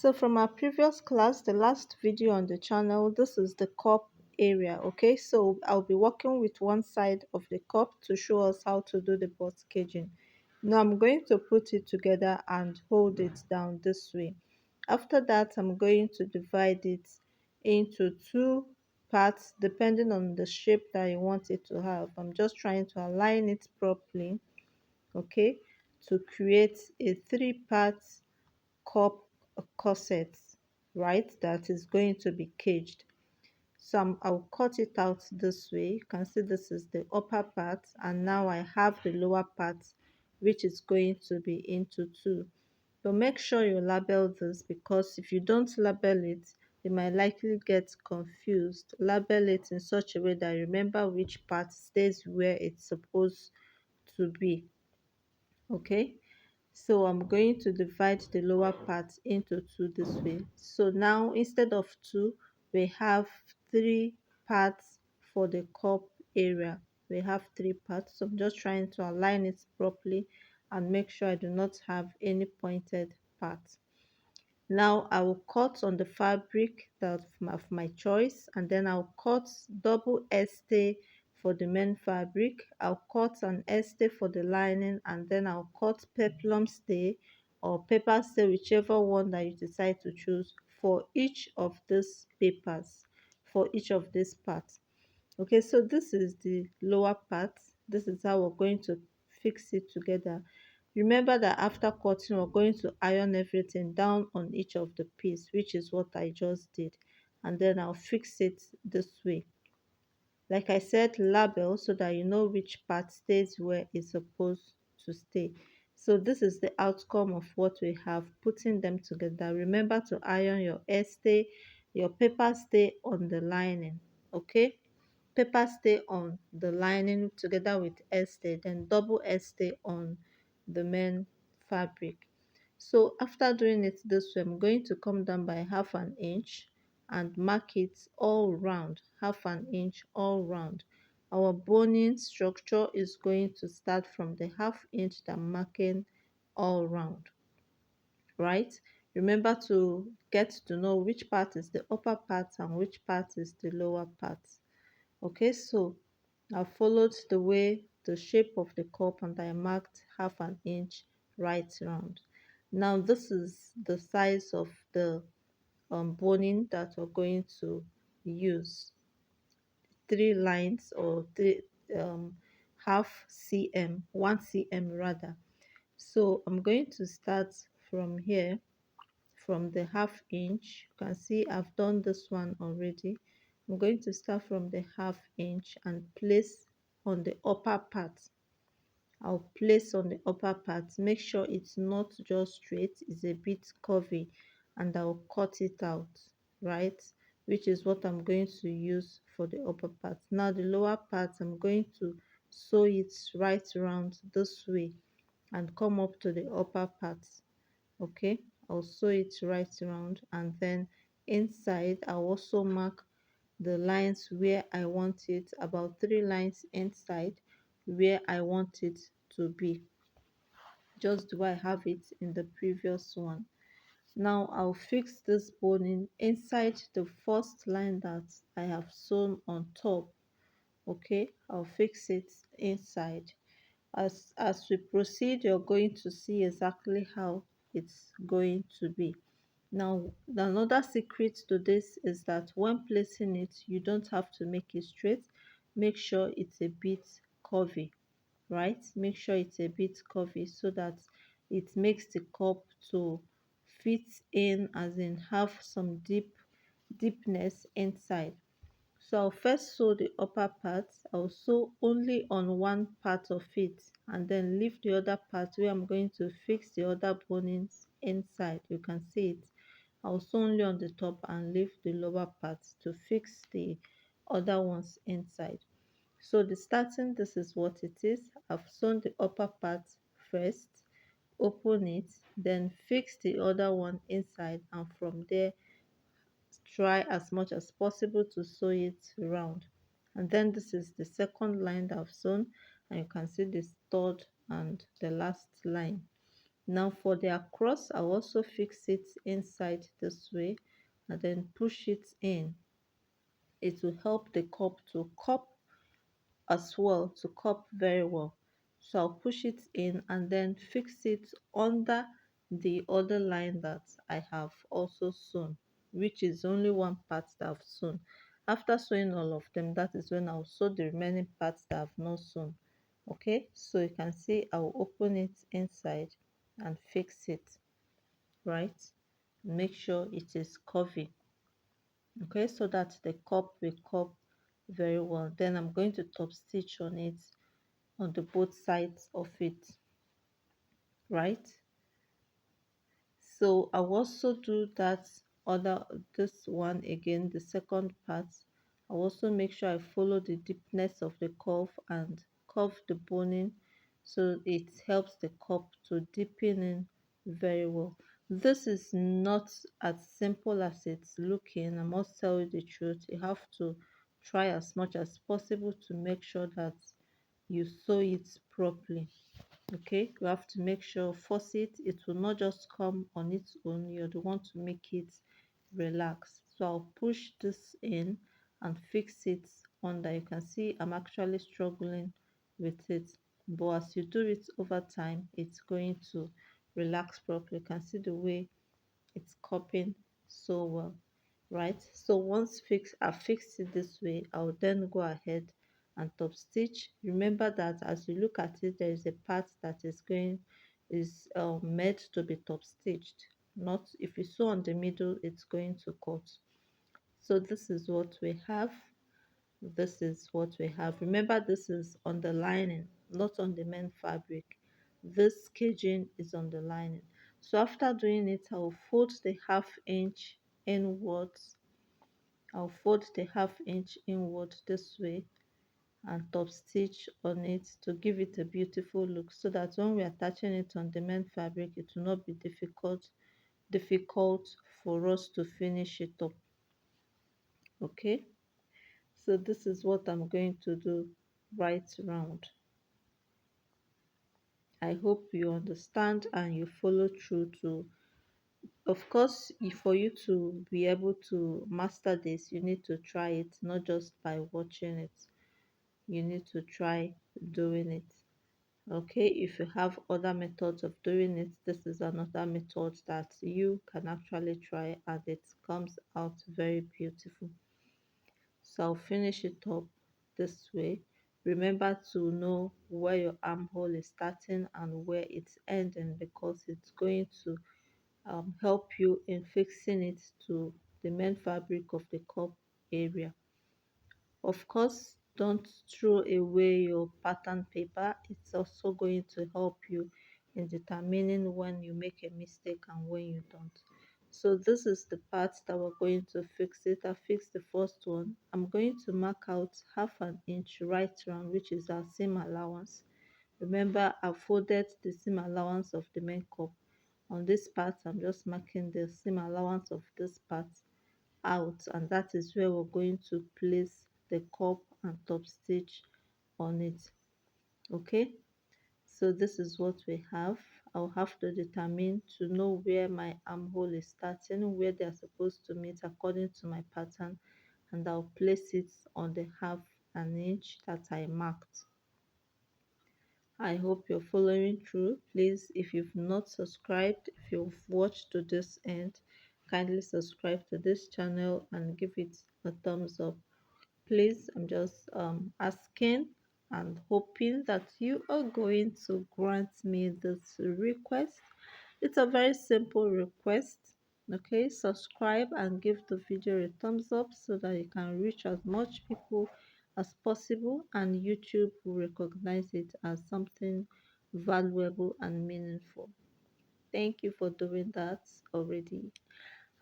So from our previous class, the last video on the channel, this is the cup area. Okay, so I'll be working with one side of the cup to show us how to do the box caging. Now I'm going to put it together and hold it down this way. After that, I'm going to divide it into two parts depending on the shape that you want it to have. I'm just trying to align it properly, okay, to create a three-part cup corset, right, that is going to be caged. So I'll cut it out this way. You can see this is the upper part, and now I have the lower part, which is going to be into two. But make sure you label this, because if you don't label it, you might likely get confused. Label it in such a way that you remember which part stays where it's supposed to be. Okay, so I'm going to divide the lower part into two this way. So now instead of two, we have three parts for the cup area. We have three parts. So I'm just trying to align it properly and make sure I do not have any pointed parts. Now I will cut on the fabric that of my choice, and then I'll cut double stay for the main fabric. I'll cut an stay for the lining, and then I'll cut peplum stay or paper stay, whichever one that you decide to choose, for each of these papers, for each of these parts. Okay, so this is the lower part. This is how we're going to fix it together. Remember that after cutting, we're going to iron everything down on each of the piece, which is what I just did. And then I'll fix it this way. Like I said, label so that you know which part stays where it's supposed to stay. So this is the outcome of what we have, putting them together. Remember to iron your hair stay, your paper stay on the lining, okay? Paper stay on the lining together with hair stay, then double hair stay on the main fabric. So after doing it this way, I'm going to come down by half an inch and mark it all round, half an inch all round. Our boning structure is going to start from the half inch that I'm marking all round, right? Remember to get to know which part is the upper part and which part is the lower part. Okay, so I followed the way, the shape of the cup, and I marked half an inch right round. Now this is the size of the boning that we're going to use. Three lines, or three half cm, 1 cm rather. So I'm going to start from here, from the half inch. You can see I've done this one already. I'm going to start from the half inch and place on the upper part. I'll place on the upper part. Make sure it's not just straight, it's a bit curvy, and I'll cut it out, right? Which is what I'm going to use for the upper part. Now the lower part, I'm going to sew it right around this way and come up to the upper part. Okay, I'll sew it right around, and then inside I'll also mark the lines where I want it, about 3 lines inside where I want it to be, just the way I have it in the previous one. Now I'll fix this boning inside the first line that I have sewn on top. Okay, I'll fix it inside. As we proceed, you're going to see exactly how it's going to be. Now another secret to this is that when placing it, you don't have to make it straight. Make sure it's a bit curvy, right? Make sure it's a bit curvy so that it makes the cup to fit in, as in have some deepness inside. So I'll first sew the upper part. I'll sew only on one part of it, and then leave the other part where I'm going to fix the other bonings inside. You can see it. I'll sew only on the top and leave the lower part to fix the other ones inside. So the starting, this is what it is. I've sewn the upper part first, open it, then fix the other one inside, and from there try as much as possible to sew it round. And then this is the second line that I've sewn, and you can see this third and the last line. Now for the across, I'll also fix it inside this way and then push it in. It will help the cup to cup as well, to cup very well. So I'll push it in and then fix it under the other line that I have also sewn, which is only one part that I've sewn. After sewing all of them, that is when I'll sew the remaining parts that I've not sewn. Okay, so you can see I'll open it inside and fix it, right? Make sure it is curvy, okay, so that the cup will cup very well. Then I'm going to top stitch on it on the both sides of it, right? So I'll also do that other, this one again, the second part. I'll also make sure I follow the deepness of the curve and curve the boning so it helps the cup to deepen in very well. This is not as simple as it's looking. I must tell you the truth. You have to try as much as possible to make sure that you sew it properly. Okay, you have to make sure, force it will not just come on its own. You're the one to make it relax. So I'll push this in and fix it under. You can see I'm actually struggling with it, but as you do it over time, it's going to relax properly. You can see the way it's cupping so well, right? So once I fixed it this way, I'll then go ahead and top stitch. Remember that as you look at it, there is a part that is meant to be top stitched. Not, if you sew on the middle, it's going to cut. So this is what we have. This is what we have. Remember, this is on the lining, not on the main fabric. This caging is on the lining. So after doing it, I'll fold the half inch inwards. I'll fold the half inch inward this way and top stitch on it to give it a beautiful look, so that when we're attaching it on the main fabric, it will not be difficult for us to finish it up. Okay, so this is what I'm going to do right round. I hope you understand and you follow through to, of course, for you to be able to master this, you need to try it, not just by watching it. You need to try doing it. Okay, if you have other methods of doing it, this is another method that you can actually try and it comes out very beautiful. So I'll finish it up this way. Remember to know where your armhole is starting and where it's ending, because it's going to help you in fixing it to the main fabric of the cup area. Of course, don't throw away your pattern paper. It's also going to help you in determining when you make a mistake and when you don't. So this is the part that we're going to fix it. I fixed the first one. I'm going to mark out half an inch right round, which is our seam allowance. Remember, I folded the seam allowance of the main cup. On this part, I'm just marking the seam allowance of this part out, and that is where we're going to place the cup and top stitch on it. Okay, so this is what we have. I'll have to determine to know where my armhole is starting, where they are supposed to meet according to my pattern, and I'll place it on the half an inch that I marked. I hope you're following through. Please, if you've not subscribed, if you've watched to this end, kindly subscribe to this channel and give it a thumbs up. Please, I'm just asking and hoping that you are going to grant me this request. It's a very simple request. Okay, subscribe and give the video a thumbs up so that you can reach as much people as possible and YouTube will recognize it as something valuable and meaningful. Thank you for doing that already.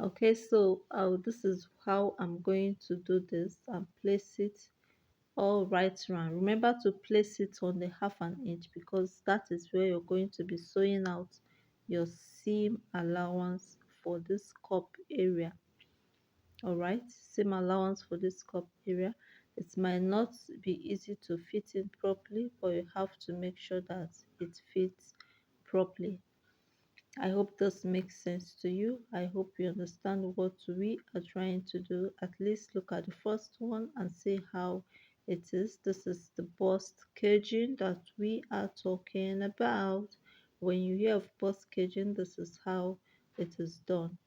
Okay, so this is how I'm going to do this and place it all right round. Remember to place it on the half an inch, because that is where you're going to be sewing out your seam allowance for this cup area. All right, seam allowance for this cup area. It might not be easy to fit in properly, but you have to make sure that it fits properly. I hope this makes sense to you. I hope you understand what we are trying to do. At least look at the first one and see how it is. This is the bust caging that we are talking about. When you hear of bust caging, this is how it is done.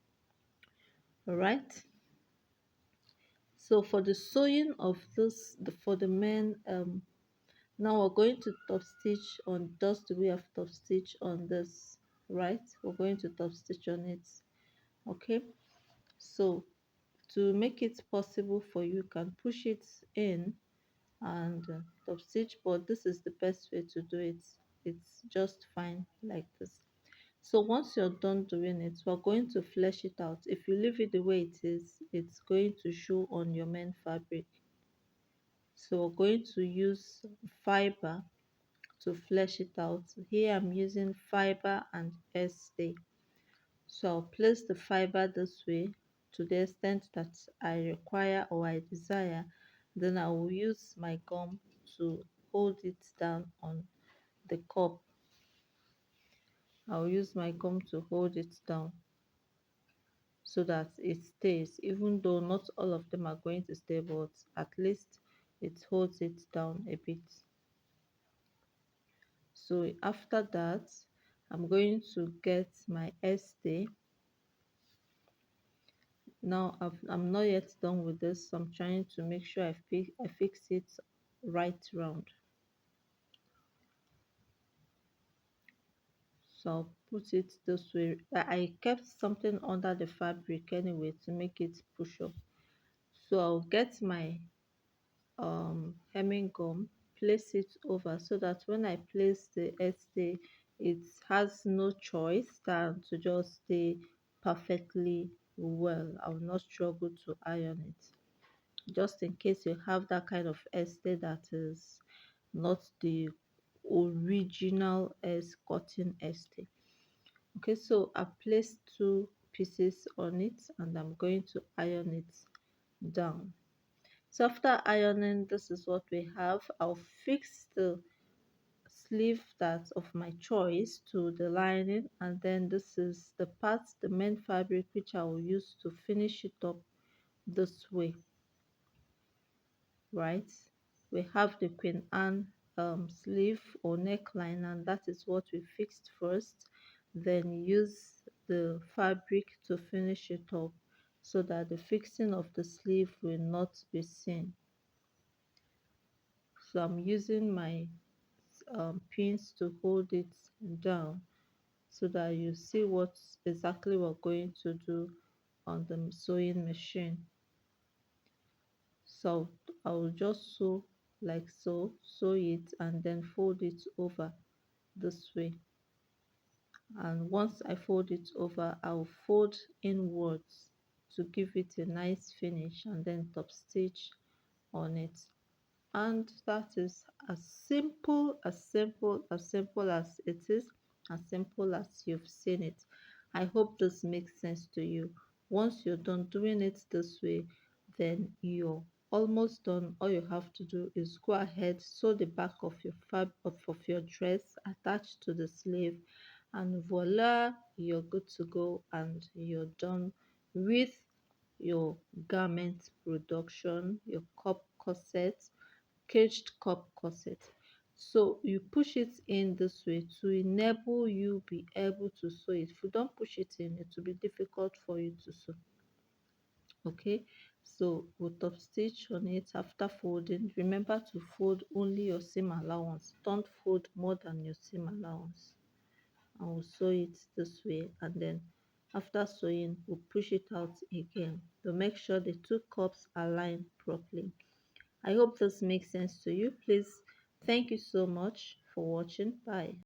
All right. So for the sewing of this, for the men, now we're going to top stitch on just the way of top stitch on this, right? We're going to top stitch on it. Okay. So to make it possible for you, you can push it in and top stitch, but this is the best way to do it. It's just fine like this. So once you're done doing it, we're going to flesh it out. If you leave it the way it is, it's going to show on your main fabric. So we're going to use fiber to flesh it out. Here I'm using fiber and stay. So I'll place the fiber this way to the extent that I require or I desire. Then I will use my gum to hold it down on the cup. I'll use my gum to hold it down so that it stays, even though not all of them are going to stay, but at least it holds it down a bit. So after that, I'm going to get my stay. Now I'm not yet done with this, so I'm trying to make sure I fix it right round. So I'll put it this way. I kept something under the fabric anyway to make it push up. So I'll get my hemming gum, place it over so that when I place the stay, it has no choice than to just stay perfectly well. I will not struggle to iron it. Just in case you have that kind of stay that is not the original S cotton stay. Okay, so I placed two pieces on it and I'm going to iron it down. So after ironing, this is what we have. I'll fix the sleeve that of my choice to the lining, and then this is the part, the main fabric, which I will use to finish it up this way, right? We have the Queen Anne sleeve or neckline, and that is what we fixed first. Then use the fabric to finish it up so that the fixing of the sleeve will not be seen. So I'm using my pins to hold it down so that you see what exactly we're going to do on the sewing machine. So I'll just sew like so, sew it and then fold it over this way. And once I fold it over, I'll fold inwards to give it a nice finish and then top stitch on it. And that is as simple as it is, as simple as you've seen it. I hope this makes sense to you. Once you're done doing it this way, then you're almost done. All you have to do is go ahead, sew the back of your of your dress attached to the sleeve, and voila, you're good to go and you're done with your garment production, your cup corset, caged cup corset. So you push it in this way to enable you be able to sew it. If you don't push it in, it will be difficult for you to sew. Okay, so we'll top stitch on it after folding. Remember to fold only your seam allowance. Don't fold more than your seam allowance. And we'll sew it this way, and then after sewing we'll push it out again to make sure the two cups align properly. I hope this makes sense to you. Please, thank you so much for watching. Bye.